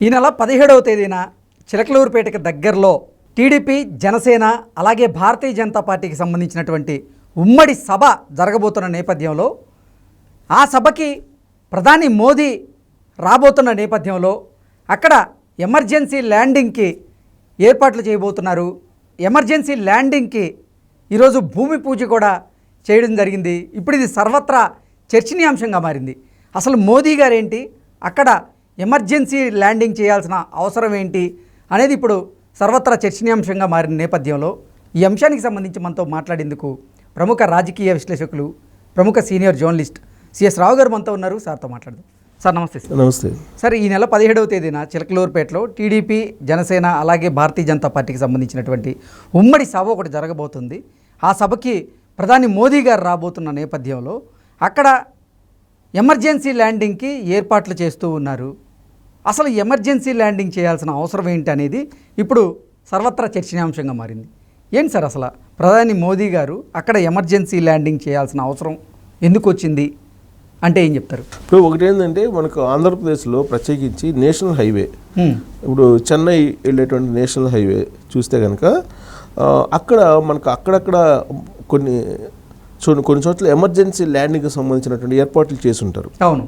ఈ నెల 17వ తేదీన చిలకలూరుపేటకు దగ్గరలో టీడీపీ, జనసేన అలాగే భారతీయ జనతా పార్టీకి సంబంధించినటువంటి ఉమ్మడి సభ జరగబోతున్న నేపథ్యంలో ఆ సభకి ప్రధాని మోదీ రాబోతున్న నేపథ్యంలో అక్కడ ఎమర్జెన్సీ ల్యాండింగ్కి ఏర్పాట్లు చేయబోతున్నారు. ఎమర్జెన్సీ ల్యాండింగ్కి ఈరోజు భూమి పూజ కూడా చేయడం జరిగింది. ఇప్పుడు ఇది సర్వత్రా చర్చనీయాంశంగా మారింది. అసలు మోదీ గారు ఏంటి, అక్కడ ఎమర్జెన్సీ ల్యాండింగ్ చేయాల్సిన అవసరం ఏంటి అనేది ఇప్పుడు సర్వత్రా చర్చనీయాంశంగా మారిన నేపథ్యంలో ఈ అంశానికి సంబంధించి మనతో మాట్లాడేందుకు ప్రముఖ రాజకీయ విశ్లేషకులు, ప్రముఖ సీనియర్ జర్నలిస్ట్ సిఎస్ రావు గారు మనతో ఉన్నారు. సార్తో మాట్లాడదాం. సార్ నమస్తే. నమస్తే సార్, ఈ నెల 17వ తేదీన చిలకలూరుపేటలో టీడీపీ, జనసేన అలాగే భారతీయ జనతా పార్టీకి సంబంధించినటువంటి ఉమ్మడి సభ ఒకటి జరగబోతుంది. ఆ సభకి ప్రధాని మోదీ గారు రాబోతున్న నేపథ్యంలో అక్కడ ఎమర్జెన్సీ ల్యాండింగ్కి ఏర్పాట్లు చేస్తూ ఉన్నారు. అసలు ఎమర్జెన్సీ ల్యాండింగ్ చేయాల్సిన అవసరం ఏంటి అనేది ఇప్పుడు సర్వత్రా చర్చనీయాంశంగా మారింది. ఏంటి సార్, అసలు ప్రధాని మోదీ గారు అక్కడ ఎమర్జెన్సీ ల్యాండింగ్ చేయాల్సిన అవసరం ఎందుకు వచ్చింది అంటే ఏం చెప్తారు? ఇప్పుడు ఒకటి ఏంటంటే, మనకు ఆంధ్రప్రదేశ్లో ప్రత్యేకించి నేషనల్ హైవే, ఇప్పుడు చెన్నై వెళ్ళేటువంటి నేషనల్ హైవే చూస్తే కనుక అక్కడ మనకు అక్కడక్కడ కొన్ని చోట్ల ఎమర్జెన్సీ ల్యాండింగ్కి సంబంధించినటువంటి ఏర్పాట్లు చేసి ఉంటారు. అవును.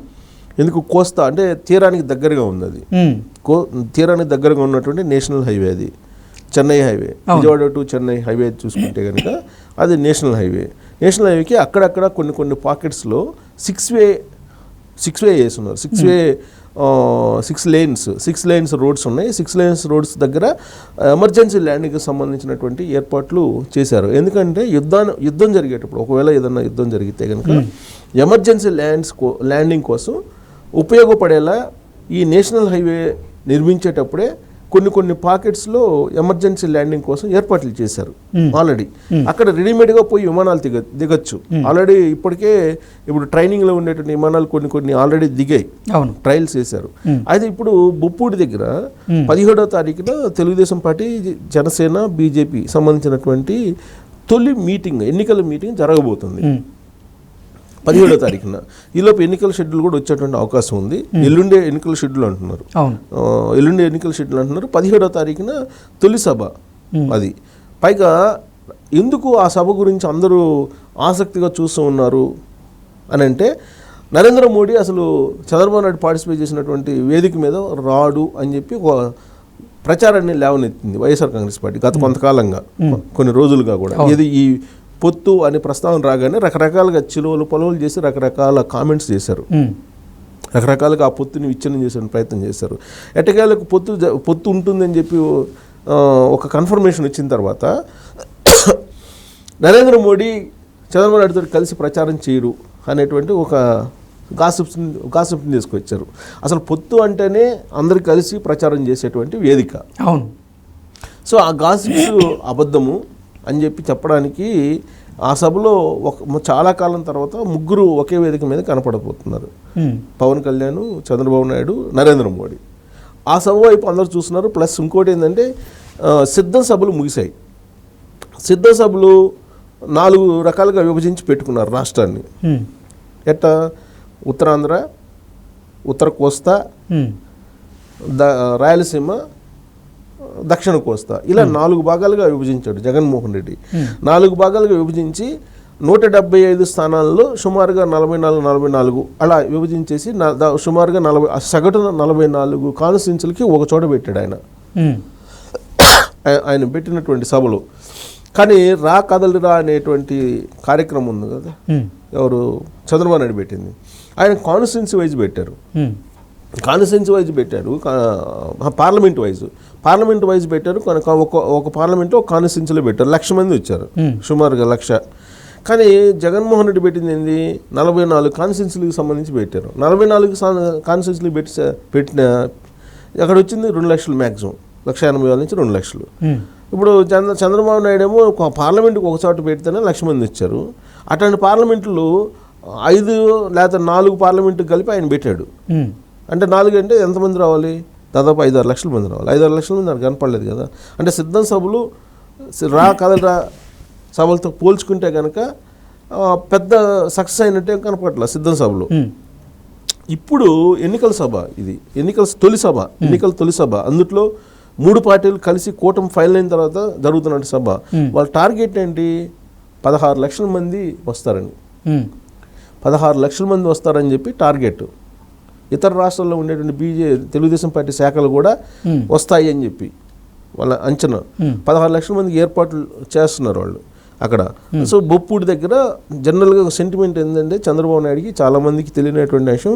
ఎందుకు? కోస్తా అంటే తీరానికి దగ్గరగా ఉంది. అది తీరానికి దగ్గరగా ఉన్నటువంటి నేషనల్ హైవే, అది Chennai highway, Vijayawada to Chennai highway చూసుకుంటే కనుక అది నేషనల్ హైవే. నేషనల్ హైవేకి అక్కడక్కడ కొన్ని పాకెట్స్లో సిక్స్ వే వేస్తున్నారు. సిక్స్ లేన్స్ రోడ్స్ ఉన్నాయి. 6 లేన్స్ రోడ్స్ దగ్గర ఎమర్జెన్సీ ల్యాండింగ్కి సంబంధించినటువంటి ఏర్పాట్లు చేశారు. ఎందుకంటే యుద్ధం జరిగేటప్పుడు, ఒకవేళ ఏదన్నా యుద్ధం జరిగితే కనుక ఎమర్జెన్సీ ల్యాండింగ్ కోసం ఉపయోగపడేలా ఈ నేషనల్ హైవే నిర్మించేటప్పుడే కొన్ని పాకెట్స్లో ఎమర్జెన్సీ ల్యాండింగ్ కోసం ఏర్పాట్లు చేశారు. ఆల్రెడీ అక్కడ రెడీమేడ్గా పోయి విమానాలు దిగచ్చు. ఆల్రెడీ ఇప్పుడు ట్రైనింగ్లో ఉండేటువంటి విమానాలు కొన్ని ఆల్రెడీ దిగాయి, ట్రయల్స్ చేశారు. అయితే ఇప్పుడు బొప్పూడి దగ్గర 17వ తారీఖున తెలుగుదేశం పార్టీ, జనసేన, బీజేపీ సంబంధించినటువంటి తొలి ఎన్నికల మీటింగ్ జరగబోతుంది 17వ తారీఖున. ఈలోపు ఎన్నికల షెడ్యూల్ కూడా వచ్చేటువంటి అవకాశం ఉంది. ఎల్లుండే ఎన్నికల షెడ్యూల్ అంటున్నారు. 17వ తారీఖున తొలి సభ అది. పైగా ఎందుకు ఆ సభ గురించి అందరూ ఆసక్తిగా చూస్తూ ఉన్నారు అని అంటే, నరేంద్ర మోడీ అసలు చంద్రబాబు నాయుడు పార్టిసిపేట్ చేసినటువంటి వేదిక మీద రాడు అని చెప్పి ఒక ప్రచారాన్ని లేవనెత్తింది వైఎస్ఆర్ కాంగ్రెస్ పార్టీ గత కొంతకాలంగా, కొన్ని రోజులుగా కూడా. ఇది ఈ పొత్తు అనే ప్రస్తావన రాగానే రకరకాలుగా పొలవులు చేసి రకరకాల కామెంట్స్ చేశారు. రకరకాలుగా ఆ పొత్తుని విచ్ఛిన్నం చేసే ప్రయత్నం చేశారు. ఎట్టకేలకు పొత్తు ఉంటుందని చెప్పి ఒక కన్ఫర్మేషన్ వచ్చిన తర్వాత నరేంద్ర మోడీ చంద్రబాబు నాయుడుతో కలిసి ప్రచారం చేయరు అనేటువంటి ఒక గాసిప్ని తీసుకొచ్చారు. అసలు పొత్తు అంటేనే అందరు కలిసి ప్రచారం చేసేటువంటి వేదిక. అవును. సో ఆ గాసిప్స్ అబద్ధము అని చెప్పి చెప్పడానికి ఆ సభలో చాలా కాలం తర్వాత ముగ్గురు ఒకే వేదిక మీద కనపడబోతున్నారు. పవన్ కళ్యాణ్, చంద్రబాబు నాయుడు, నరేంద్ర మోడీ. ఆ సభ వైపు అందరూ చూస్తున్నారు. ప్లస్ ఇంకోటి ఏంటంటే, సిద్ధం సభలు ముగిశాయి. సిద్ధం సభలు 4 రకాలుగా విభజించి పెట్టుకున్నారు రాష్ట్రాన్ని. ఎట్టా? ఉత్తరాంధ్ర, ఉత్తర కోస్తా, రాయలసీమ, దక్షిణ కోస్తా, ఇలా 4 భాగాలుగా విభజించాడు జగన్మోహన్ రెడ్డి. 4 భాగాలుగా విభజించి 175 స్థానాల్లో సుమారుగా 44 అలా విభజించేసి సుమారుగా 40, సగటున 44 కాన్స్టిట్యున్సీలకి ఒక చోట పెట్టాడు ఆయన పెట్టినటువంటి సభలో. కానీ కదలిరా అనేటువంటి కార్యక్రమం ఉంది కదా, ఎవరు? చంద్రబాబు నాయుడు పెట్టింది. ఆయన కాన్స్టిట్యున్సీ వైజ్ పెట్టారు. పార్లమెంట్ వైజ్ పెట్టారు. ఒక పార్లమెంట్లో ఒక కాన్స్టిట్యున్సీలో పెట్టారు. 1,00,000 మంది వచ్చారు, సుమారుగా 1,00,000. కానీ జగన్మోహన్ రెడ్డి పెట్టింది ఏంది? 44 కాన్స్టిట్యున్సీలకు సంబంధించి పెట్టారు. 44 కాన్స్టిట్యున్సీలకు పెట్టిన అక్కడ వచ్చింది 2,00,000 మ్యాక్సిమం, 1,80,000 నుంచి 2,00,000. ఇప్పుడు చంద్రబాబు నాయుడు ఏమో పార్లమెంట్కి ఒక చోట పెడితేనే 1,00,000 మంది వచ్చారు. అట్లాంటి పార్లమెంట్లు 5 లేదా 4 పార్లమెంట్కి కలిపి ఆయన పెట్టాడు. అంటే 4 అంటే ఎంతమంది రావాలి? దాదాపు 5-6 లక్షల మంది రావాలి. 5-6 లక్షల మంది నాకు కనపడలేదు కదా. అంటే సిద్ధం సభలు కదలరా సభలతో పోల్చుకుంటే కనుక పెద్ద సక్సెస్ అయినట్టే కనపడట్ల సిద్ధం సభలు. ఇప్పుడు ఎన్నికల సభ, ఇది ఎన్నికల తొలి సభ. అందుట్లో 3 పార్టీలు కలిసి కూటమి ఫైనల్ అయిన తర్వాత జరుగుతున్న సభ. వాళ్ళ టార్గెట్ ఏంటి? 16 లక్షల మంది వస్తారని, 16 లక్షల మంది వస్తారని చెప్పి టార్గెట్. ఇతర రాష్ట్రాల్లో ఉండేటువంటి తెలుగుదేశం పార్టీ శాఖలు కూడా వస్తాయి అని చెప్పి వాళ్ళ అంచనా. 16 లక్షల మందికి ఏర్పాట్లు చేస్తున్నారు వాళ్ళు అక్కడ. సో బొప్పూడి దగ్గర జనరల్గా సెంటిమెంట్ ఏంటంటే చంద్రబాబు నాయుడికి చాలామందికి తెలియనటువంటి విషయం,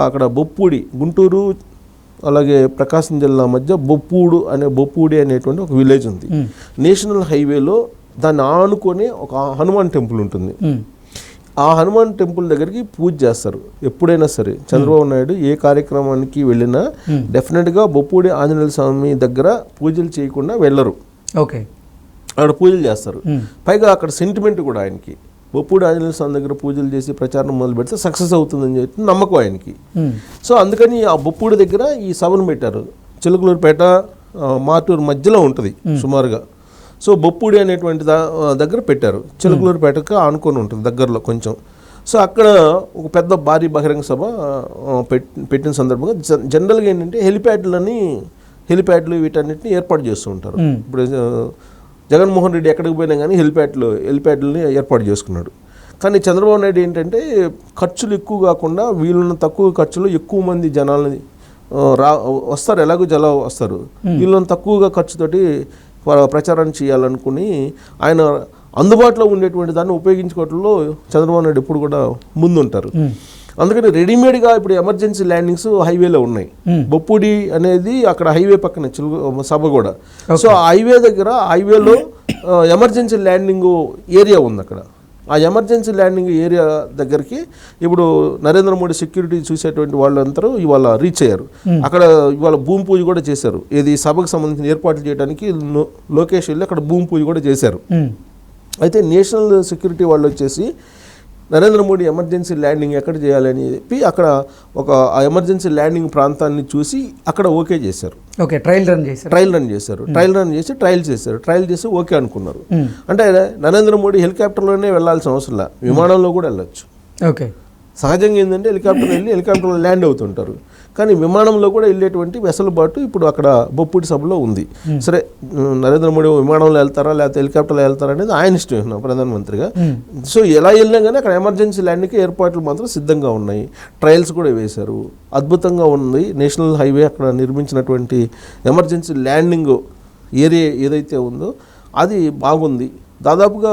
అక్కడ బొప్పూడి, గుంటూరు అలాగే ప్రకాశం జిల్లా మధ్య బొప్పూడి అనేటువంటి ఒక విలేజ్ ఉంది. నేషనల్ హైవేలో దాన్ని ఆనుకొని ఒక హనుమాన్ టెంపుల్ ఉంటుంది. ఆ హనుమాన్ టెంపుల్ దగ్గరికి పూజ చేస్తారు ఎప్పుడైనా సరే. చంద్రబాబు నాయుడు ఏ కార్యక్రమానికి వెళ్ళినా డెఫినెట్గా బొప్పూడి ఆంజనేయ స్వామి దగ్గర పూజలు చేయకుండా వెళ్ళరు. ఓకే, అక్కడ పూజలు చేస్తారు. పైగా అక్కడ సెంటిమెంట్ కూడా ఆయనకి, బొప్పూడి ఆంజనేయ స్వామి దగ్గర పూజలు చేసి ప్రచారం మొదలు పెడితే సక్సెస్ అవుతుందని చెప్పి నమ్మకం ఆయనకి. సో అందుకని ఆ బొప్పూడి దగ్గర ఈ సభను పెట్టారు. చిలకలూరుపేట మార్టూరు మధ్యలో ఉంటుంది సుమారుగా. సో బొప్పూడి అనేటువంటి దగ్గర పెట్టారు. చిలకలూరుపేటకు ఆనుకొని ఉంటుంది దగ్గరలో కొంచెం. సో అక్కడ ఒక పెద్ద భారీ బహిరంగ సభ పెట్టిన సందర్భంగా జనరల్గా ఏంటంటే హెలిప్యాడ్లు వీటన్నిటిని ఏర్పాటు చేస్తూ ఉంటారు. ఇప్పుడు జగన్మోహన్ రెడ్డి ఎక్కడికి పోయినా కానీ హెలిప్యాడ్లని ఏర్పాటు చేసుకున్నాడు. కానీ చంద్రబాబు నాయుడు ఏంటంటే ఖర్చులు ఎక్కువ కాకుండా వీళ్ళని తక్కువ ఖర్చులో ఎక్కువ మంది జనాలని వస్తారు, ఎలాగో వస్తారు, వీళ్ళని తక్కువగా ఖర్చుతోటి ప్రచారాన్ని చేయాలనుకుని ఆయన అందుబాటులో ఉండేటువంటి దాన్ని ఉపయోగించుకోవడంలో చంద్రబాబు నాయుడు ఎప్పుడు కూడా ముందుంటారు. అందుకని రెడీమేడ్గా ఇప్పుడు ఎమర్జెన్సీ ల్యాండింగ్స్ హైవేలో ఉన్నాయి. బొప్పూడి అనేది అక్కడ హైవే పక్కన సభ కూడా. సో ఆ హైవేలో ఎమర్జెన్సీ ల్యాండింగ్ ఏరియా ఉంది అక్కడ. ఆ ఎమర్జెన్సీ ల్యాండింగ్ ఏరియా దగ్గరికి ఇప్పుడు నరేంద్ర మోడీ సెక్యూరిటీ చూసేటువంటి వాళ్ళందరూ ఇవాళ రీచ్ అయ్యారు. అక్కడ ఇవాళ భూమి పూజ కూడా చేశారు. ఇది సభకు సంబంధించిన ఏర్పాట్లు చేయడానికి లోకేష్ వెళ్ళి అక్కడ భూమి పూజ కూడా చేశారు. అయితే నేషనల్ సెక్యూరిటీ వాళ్ళు వచ్చేసి నరేంద్ర మోడీ ఎమర్జెన్సీ ల్యాండింగ్ ఎక్కడ చేయాలని చెప్పి అక్కడ ఆ ఎమర్జెన్సీ ల్యాండింగ్ ప్రాంతాన్ని చూసి అక్కడ ఓకే చేశారు. ఓకే, ట్రయల్ రన్ చేశారు. ట్రయల్ చేసి ఓకే అనుకున్నారు. అంటే నరేంద్ర మోడీ హెలికాప్టర్లోనే వెళ్ళాల్సిన అవసరం లేదు, విమానంలో కూడా వెళ్ళొచ్చు. ఓకే, సహజంగా ఏంటంటే హెలికాప్టర్లో ల్యాండ్ అవుతుంటారు. కానీ విమానంలో కూడా వెళ్ళేటువంటి వెసులుబాటు ఇప్పుడు అక్కడ బొప్పూడి సభలో ఉంది. సరే, నరేంద్ర మోడీ విమానంలో వెళ్తారా లేకపోతే హెలికాప్టర్లో వెళ్తారా అనేది ఆయన ఇష్టం ప్రధానమంత్రిగా. సో ఎలా వెళ్ళినా కానీ అక్కడ ఎమర్జెన్సీ ల్యాండింగ్కి ఏర్పాట్లు మాత్రం సిద్ధంగా ఉన్నాయి. ట్రయల్స్ కూడా వేశారు. అద్భుతంగా ఉంది. నేషనల్ హైవే అక్కడ నిర్మించినటువంటి ఎమర్జెన్సీ ల్యాండింగ్ ఏరియా ఏదైతే ఉందో అది బాగుంది. దాదాపుగా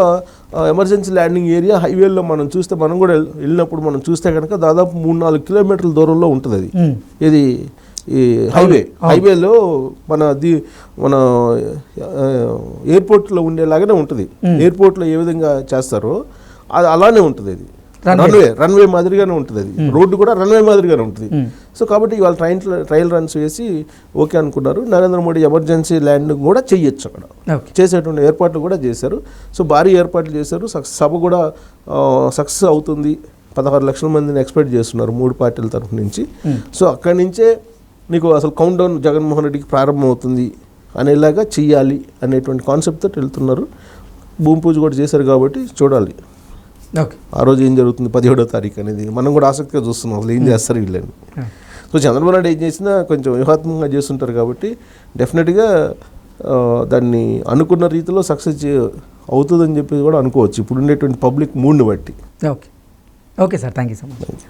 ఎమర్జెన్సీ ల్యాండింగ్ ఏరియా హైవేలో మనం కూడా వెళ్ళినప్పుడు మనం చూస్తే కనుక దాదాపు 3-4 కిలోమీటర్ల దూరంలో ఉంటుంది అది. ఇది ఈ హైవేలో మన ఎయిర్పోర్ట్లో ఉండేలాగానే ఉంటుంది. ఎయిర్పోర్ట్లో ఏ విధంగా చేస్తారో అది అలానే ఉంటుంది. అది రన్వే మాదిరిగానే ఉంటుంది. అది రోడ్డు కూడా రన్వే మాదిరిగానే ఉంటుంది. సో కాబట్టి ఇవాళ ట్రయల్ రన్స్ వేసి ఓకే అనుకున్నారు. నరేంద్ర మోడీ ఎమర్జెన్సీ ల్యాండింగ్ కూడా చెయ్యొచ్చు అక్కడ. చేసేటువంటి ఏర్పాట్లు కూడా చేశారు. సో భారీ ఏర్పాట్లు చేశారు. సభ కూడా సక్సెస్ అవుతుంది. 16 లక్షల మందిని ఎక్స్పెక్ట్ చేస్తున్నారు 3 పార్టీల తరఫు నుంచి. సో అక్కడి నుంచే నీకు అసలు కౌంట్ డౌన్ జగన్మోహన్ రెడ్డికి ప్రారంభం అవుతుంది అనేలాగా చెయ్యాలి అనేటువంటి కాన్సెప్ట్తో వెళ్తున్నారు. భూమి పూజ కూడా చేశారు కాబట్టి చూడాలి ఆ రోజు ఏం జరుగుతుంది 17వ తారీఖు అనేది. మనం కూడా ఆసక్తిగా చూస్తున్నాం అసలు ఏం చేస్తారు వీళ్ళని. సో చంద్రబాబు నాయుడు ఏం చేసినా కొంచెం వ్యూహాత్మకంగా చేస్తుంటారు కాబట్టి డెఫినెట్గా దాన్ని అనుకున్న రీతిలో సక్సెస్ అవుతుందని చెప్పి కూడా అనుకోవచ్చు ఇప్పుడు ఉండేటువంటి పబ్లిక్ మూడ్ని బట్టి. Okay sir, thank you so much.